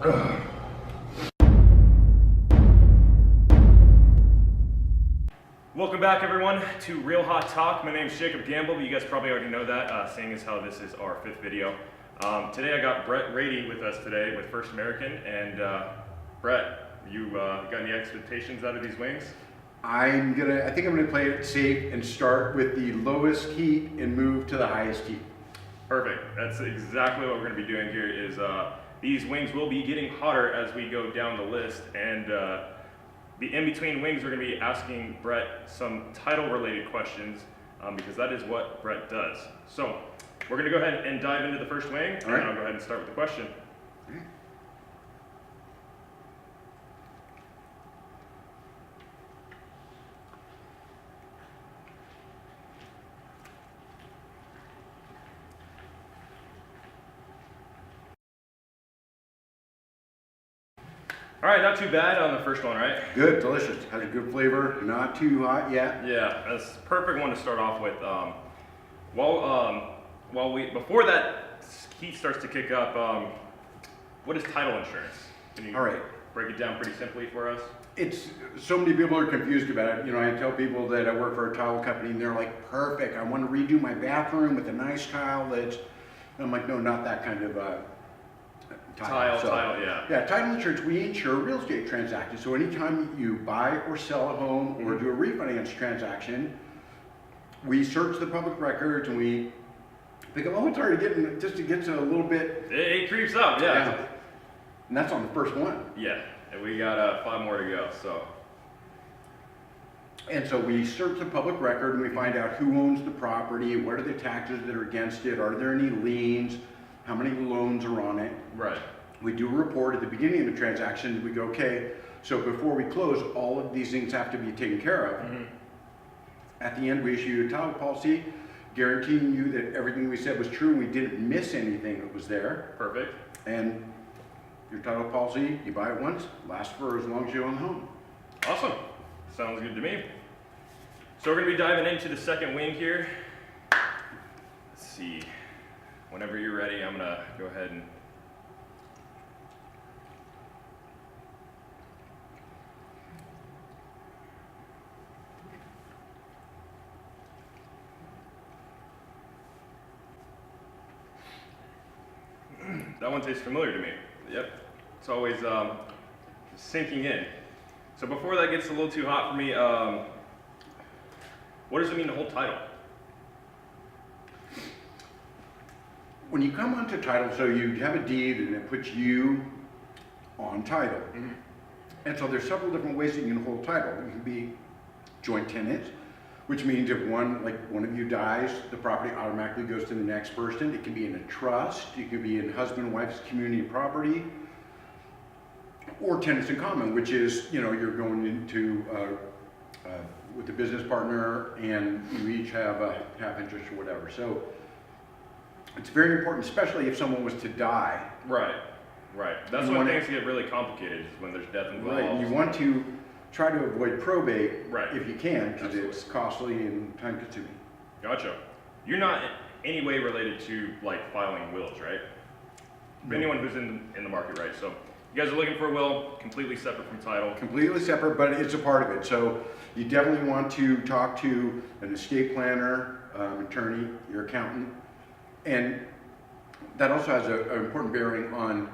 Welcome back, everyone, to Real Hot Talk. My name is Jacob Gamble. You guys probably already know that, seeing as how this is our 5th video. Today I got Brett Rainey with us today with First American. And Brett, you got any expectations out of these wings? I think I'm gonna play it safe and start with the lowest heat and move to the highest heat. Perfect. That's exactly what we're going to be doing here. Is these wings will be getting hotter as we go down the list, and the in-between wings, we're going to be asking Brett some title-related questions because that is what Brett does. So we're going to go ahead and dive into the first wing, and I'll go ahead and start with the question. All right, not too bad on the first one, right? Good, delicious, has a good flavor, not too hot yet. Yeah, that's a perfect one to start off with. Before that heat starts to kick up, what is title insurance? Can you break it down pretty simply for us? It's, so many people are confused about it. You know, I tell people that I work for a tile company and they're like, perfect, I want to redo my bathroom with a nice tile that's, and I'm like, no, not that kind of tile, yeah. Yeah, title insurance, we insure real estate transactions. So anytime you buy or sell a home or do a refinance transaction, we search the public records and we pick up, oh, it's already getting, it gets a little bit. It creeps up, yeah. And that's on the first one. Yeah, and we got 5 more to go, so. And so we search the public record and we find out who owns the property, what are the taxes that are against it, are there any liens, how many loans are on it. Right. We do a report at the beginning of the transaction. We go, okay, so before we close, all of these things have to be taken care of. Mm-hmm. At the end, we issue a title policy guaranteeing you that everything we said was true and we didn't miss anything that was there. Perfect. And your title policy, you buy it once, lasts for as long as you own the home. Awesome. Sounds good to me. So we're going to be diving into the second wing here. Let's see. Whenever you're ready, I'm going to go ahead and that one tastes familiar to me. Yep. It's always sinking in. So before that gets a little too hot for me, what does it mean to hold title? When you come onto title, so you have a deed and it puts you on title. Mm-hmm. And so there's several different ways that you can hold title. You can be joint tenants, which means if one of you dies, the property automatically goes to the next person. It can be in a trust, it could be in husband and wife's community property, or tenants in common, which is, you know, you're going into with a business partner and you each have a half interest or whatever. So it's very important, especially if someone was to die. Right, right. That's when things get really complicated, is when there's death involved. Right, and you want to try to avoid probate if you can, because Absolutely. it's costly and time consuming. Gotcha. You're not in any way related to like filing wills, right? No. Anyone who's in the market, right? So you guys are looking for a will, completely separate from title. Completely separate, but it's a part of it. So you definitely want to talk to an estate planner, attorney, your accountant, and that also has an important bearing on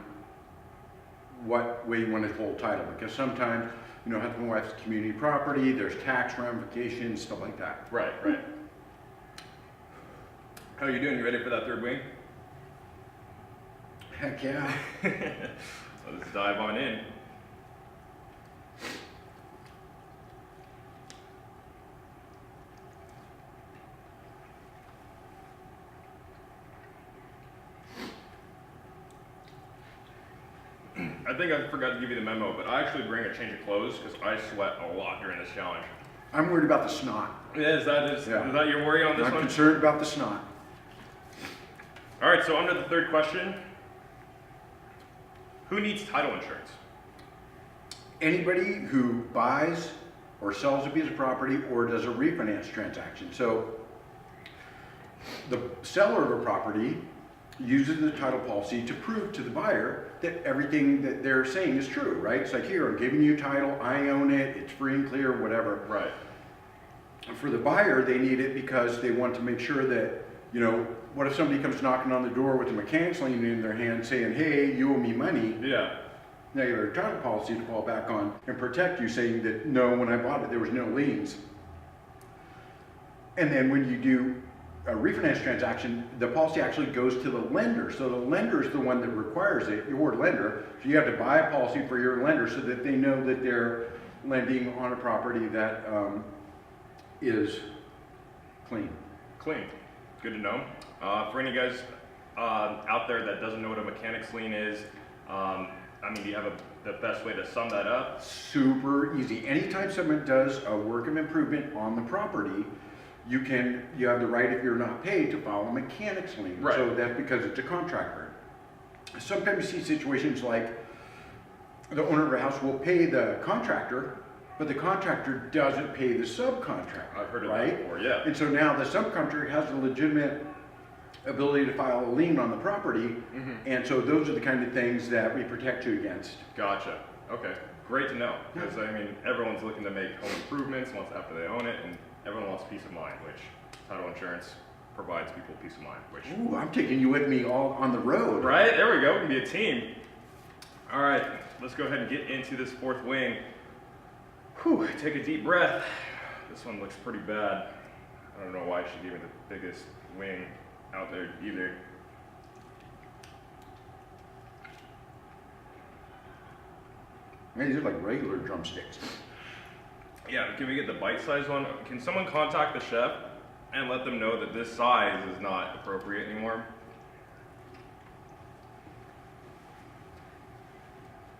what way you want to hold title, because sometimes, you know, husband and wife's community property, there's tax ramifications, stuff like that. Right, right. How are you doing? You ready for that third wing? Heck yeah. Let's dive on in. I think I forgot to give you the memo, but I actually bring a change of clothes because I sweat a lot during this challenge. I'm worried about the snot. Yeah, is that your worry on this one? I'm concerned about the snot. All right, so on to the third question. Who needs title insurance? Anybody who buys or sells a piece of property or does a refinance transaction. So the seller of a property uses the title policy to prove to the buyer that everything that they're saying is true, right? It's like, here, I'm giving you title, I own it, it's free and clear, whatever. Right. For the buyer, they need it because they want to make sure that, you know, what if somebody comes knocking on the door with a mechanic's lien in their hand saying, hey, you owe me money? Yeah. Now you have a title policy to fall back on and protect you, saying that, no, when I bought it, there was no liens. And then when you do a refinance transaction, the policy actually goes to the lender. So the lender is the one that requires it, your lender. So you have to buy a policy for your lender so that they know that they're lending on a property that is clean. Clean. Good to know. For any guys out there that doesn't know what a mechanic's lien is, I mean, do you have the best way to sum that up? Super easy. Anytime someone does a work of improvement on the property, you have the right, if you're not paid, to file a mechanic's lien. Right. So that's because it's a contractor. Sometimes you see situations like the owner of a house will pay the contractor, but the contractor doesn't pay the subcontractor. I've heard of right? that before, yeah. And so now the subcontractor has a legitimate ability to file a lien on the property, and so those are the kind of things that we protect you against. Gotcha. Okay. Great to know. Because, I mean, everyone's looking to make home improvements once after they own it, and everyone wants peace of mind, which title insurance provides people peace of mind, which... Ooh, I'm taking you with me all on the road. Right? There we go. We can be a team. All right. Let's go ahead and get into this fourth wing. Whew. Take a deep breath. This one looks pretty bad. I don't know why she gave me the biggest wing out there either. Man, these are like regular drumsticks. Yeah, can we get the bite-sized one? Can someone contact the chef and let them know that this size is not appropriate anymore?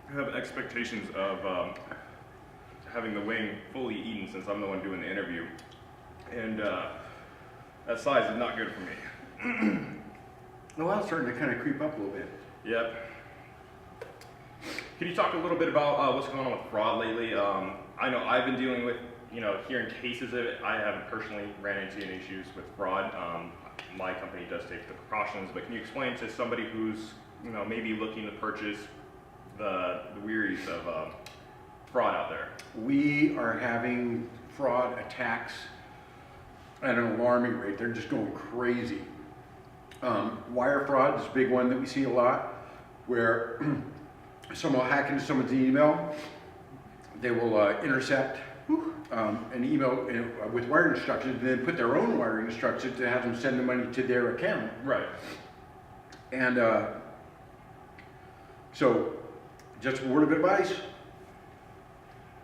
I have expectations of having the wing fully eaten since I'm the one doing the interview. And that size is not good for me. Well, that's starting to kind of creep up a little bit. Yep. Can you talk a little bit about what's going on with fraud lately? I know I've been dealing with, hearing cases of it. I haven't personally ran into any issues with fraud. My company does take the precautions, but can you explain to somebody who's, maybe looking to purchase the wearies of fraud out there? We are having fraud attacks at an alarming rate. They're just going crazy. Wire fraud is a big one that we see a lot, where someone will hack into someone's email. They will intercept an email with wiring instructions, and then put their own wiring instructions to have them send the money to their account. Right. And so, just a word of advice: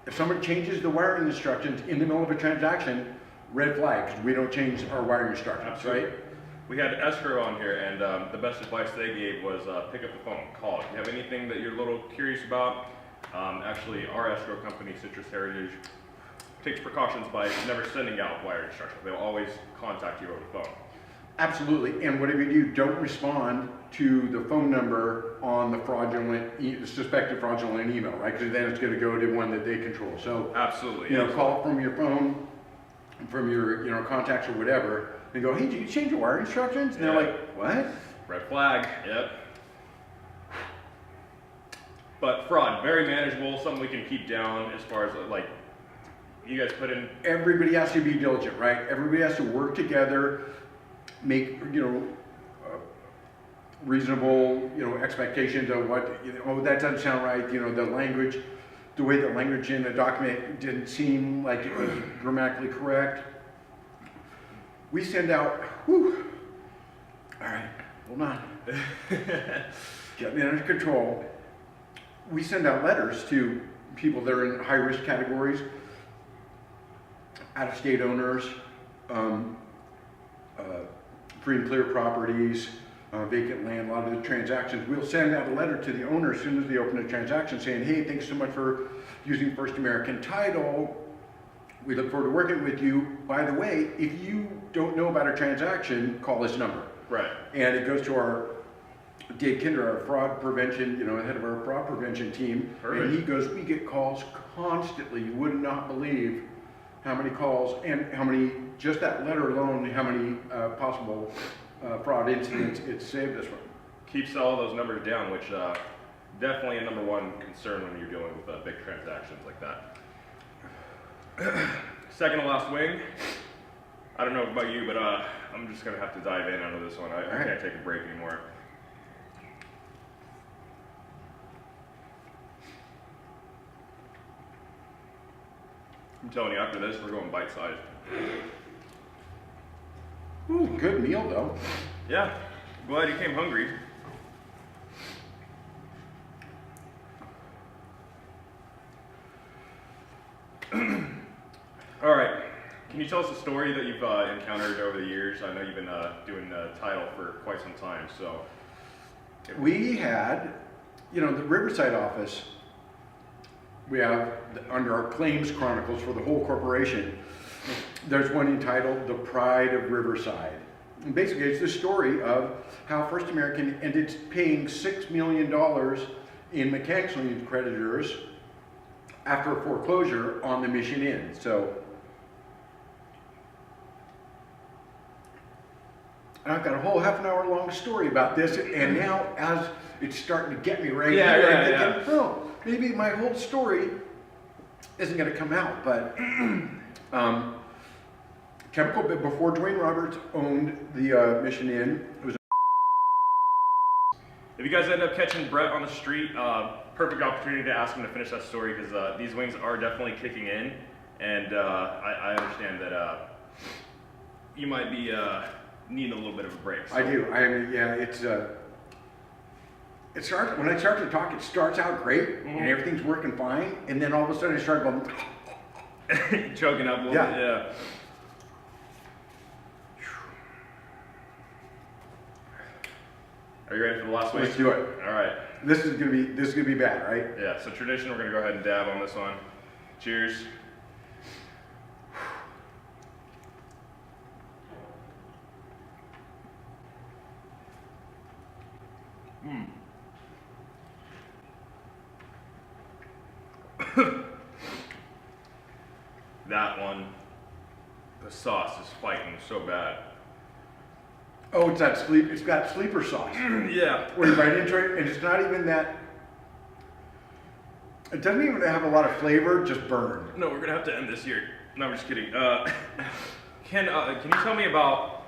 if someone changes the wiring instructions in the middle of a transaction, red flags. We don't change our wiring instructions. Absolutely. Right? We had escrow on here, and the best advice they gave was pick up the phone, call. If you have anything that you're a little curious about, actually our escrow company, Citrus Heritage, takes precautions by never sending out wire instructions. They'll always contact you over the phone. Absolutely. And whatever you do, don't respond to the phone number on the suspected fraudulent email, right? Because then it's going to go to one that they control. So Absolutely. Call from your phone, from your contacts or whatever, and go, hey, did you change your wire instructions? And they're like, what? Red flag. Yep. But fraud, very manageable, something we can keep down as far as like you guys put in. Everybody has to be diligent, right? Everybody has to work together, make reasonable expectations of what that doesn't sound right. The way the language in the document didn't seem like it was grammatically correct. We send out, all right, hold on, get me under control. We send out letters to people that are in high-risk categories, out-of-state owners, free and clear properties, vacant land, a lot of the transactions. We'll send out a letter to the owner as soon as they open a transaction saying, hey, thanks so much for using First American Title. We look forward to working with you. By the way, if you don't know about a transaction, call this number. Right. And it goes to our Dave Kinder, our fraud prevention, head of our fraud prevention team. Perfect. And he goes, we get calls constantly. You would not believe how many calls and how many, just that letter alone, how many possible fraud incidents it saved us from. Keeps all those numbers down, which definitely a number one concern when you're dealing with big transactions like that. Second to last wing. I don't know about you, but I'm just gonna have to dive in onto this one. I can't take a break anymore. I'm telling you, after this, we're going bite-sized. Ooh, good meal though. Yeah, glad you came hungry. All right, can you tell us a story that you've encountered over the years? I know you've been doing title for quite some time, so. We had, the Riverside office, we have, under our claims chronicles for the whole corporation, there's one entitled The Pride of Riverside. And basically, it's the story of how First American ended paying $6 million in mechanics lien creditors after a foreclosure on the Mission Inn. So, I've got a whole half an hour long story about this, and now as it's starting to get me right here, I'm thinking, oh, maybe my whole story isn't going to come out, but chemical, before Dwayne Roberts owned the Mission Inn, it was. If you guys end up catching Brett on the street, perfect opportunity to ask him to finish that story, because these wings are definitely kicking in, and I understand that you might be needing a little bit of a break. So. I do. I mean, yeah, it starts when I start to talk. It starts out great, and everything's working fine, and then all of a sudden I start going. Choking up a little bit, yeah. Are you ready for the last wing? Let's do it. All right. This is gonna be bad, right? Yeah. So tradition, we're gonna go ahead and dab on this one. Cheers. That one, the sauce is fighting so bad. Oh, it's got sleeper sauce. Yeah. Where you bite into it, and it's not even that. It doesn't even have a lot of flavor, just burn. No, we're gonna have to end this here. No, I'm just kidding. Can you tell me about?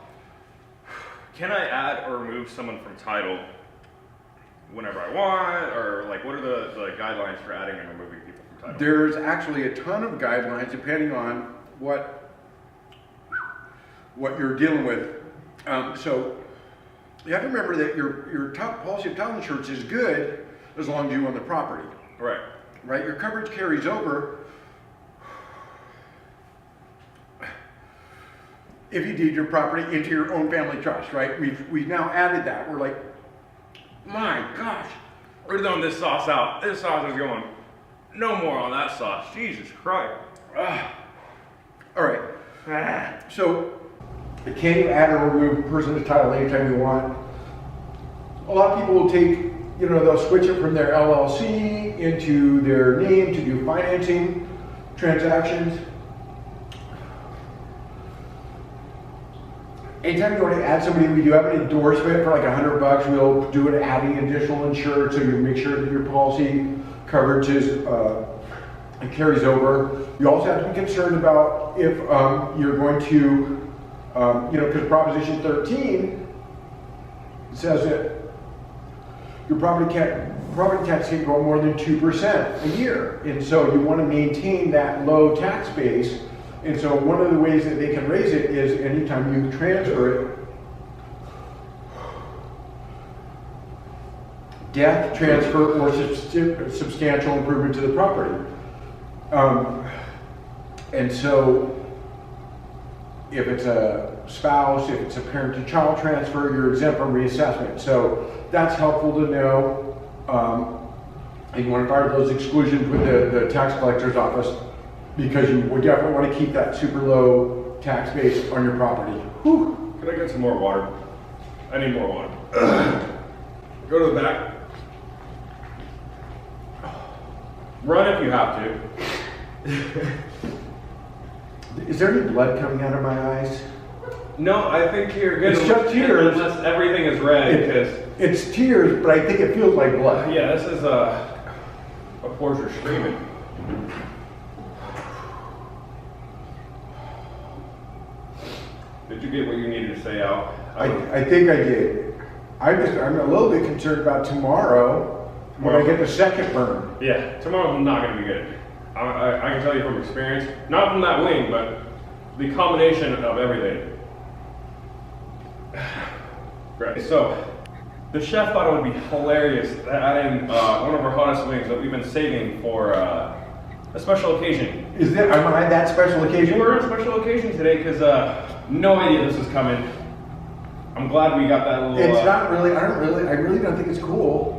Can I add or remove someone from title whenever I want, or like what are the guidelines for adding and removing people from title? There's actually a ton of guidelines depending on what you're dealing with. So you have to remember that your top policy of title insurance is good as long as you own the property. Right. Right. Your coverage carries over if you deed your property into your own family trust. Right. We've now added that. We're like, my gosh, We're throwing this sauce out. This sauce is going. No more on that sauce. Jesus Christ. All right. So, can you add or remove a person to title anytime you want? A lot of people will take, they'll switch it from their LLC into their name to do financing transactions. Anytime you want to add somebody, we do have an endorsement for like $100. We'll do it adding additional insured, so you make sure that your policy coverage is it carries over. You also have to be concerned about if you're going to, because Proposition 13 says that your property tax can't go more than 2% a year, and so you want to maintain that low tax base. And so one of the ways that they can raise it is anytime you transfer it, death, transfer, or substantial improvement to the property. And so if it's a spouse, if it's a parent to child transfer, you're exempt from reassessment. So that's helpful to know. And you want to fire those exclusions with the tax collector's office, because you would definitely want to keep that super low tax base on your property. Whew. Can I get some more water? I need more water. Go to the back. Run if you have to. Is there any blood coming out of my eyes? No, I think you're good. It's just tears. Unless everything is red, because It's tears, but I think it feels like blood. yeah, this is a portrait screaming. Did you get what you needed to say out? I think I did. I'm a little bit concerned about tomorrow when I get the second burn. Yeah, tomorrow's not going to be good. I can tell you from experience, not from that wing, but the combination of everything. Right, so the chef thought it would be hilarious to add in one of our hottest wings that we've been saving for a special occasion. Am I that special occasion? We're on a special occasion today because no idea this is coming. I'm glad we got that little. It's not really. I really don't think it's cool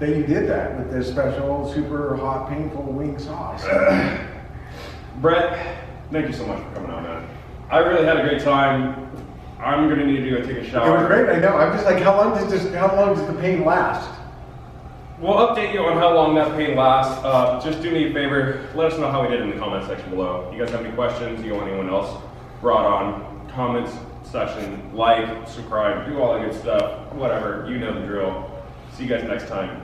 that you did that with this special, super hot, painful wing sauce. Brett, thank you so much for coming on, man. I really had a great time. I'm gonna need to go take a shower. It was great. I know. I'm just like, how long does the pain last? We'll update you on how long that pain lasts. Just do me a favor, let us know how we did in the comment section below. You guys have any questions? You want anyone else brought on? Comments section, like, subscribe, do all that good stuff. Whatever, you know the drill. See you guys next time.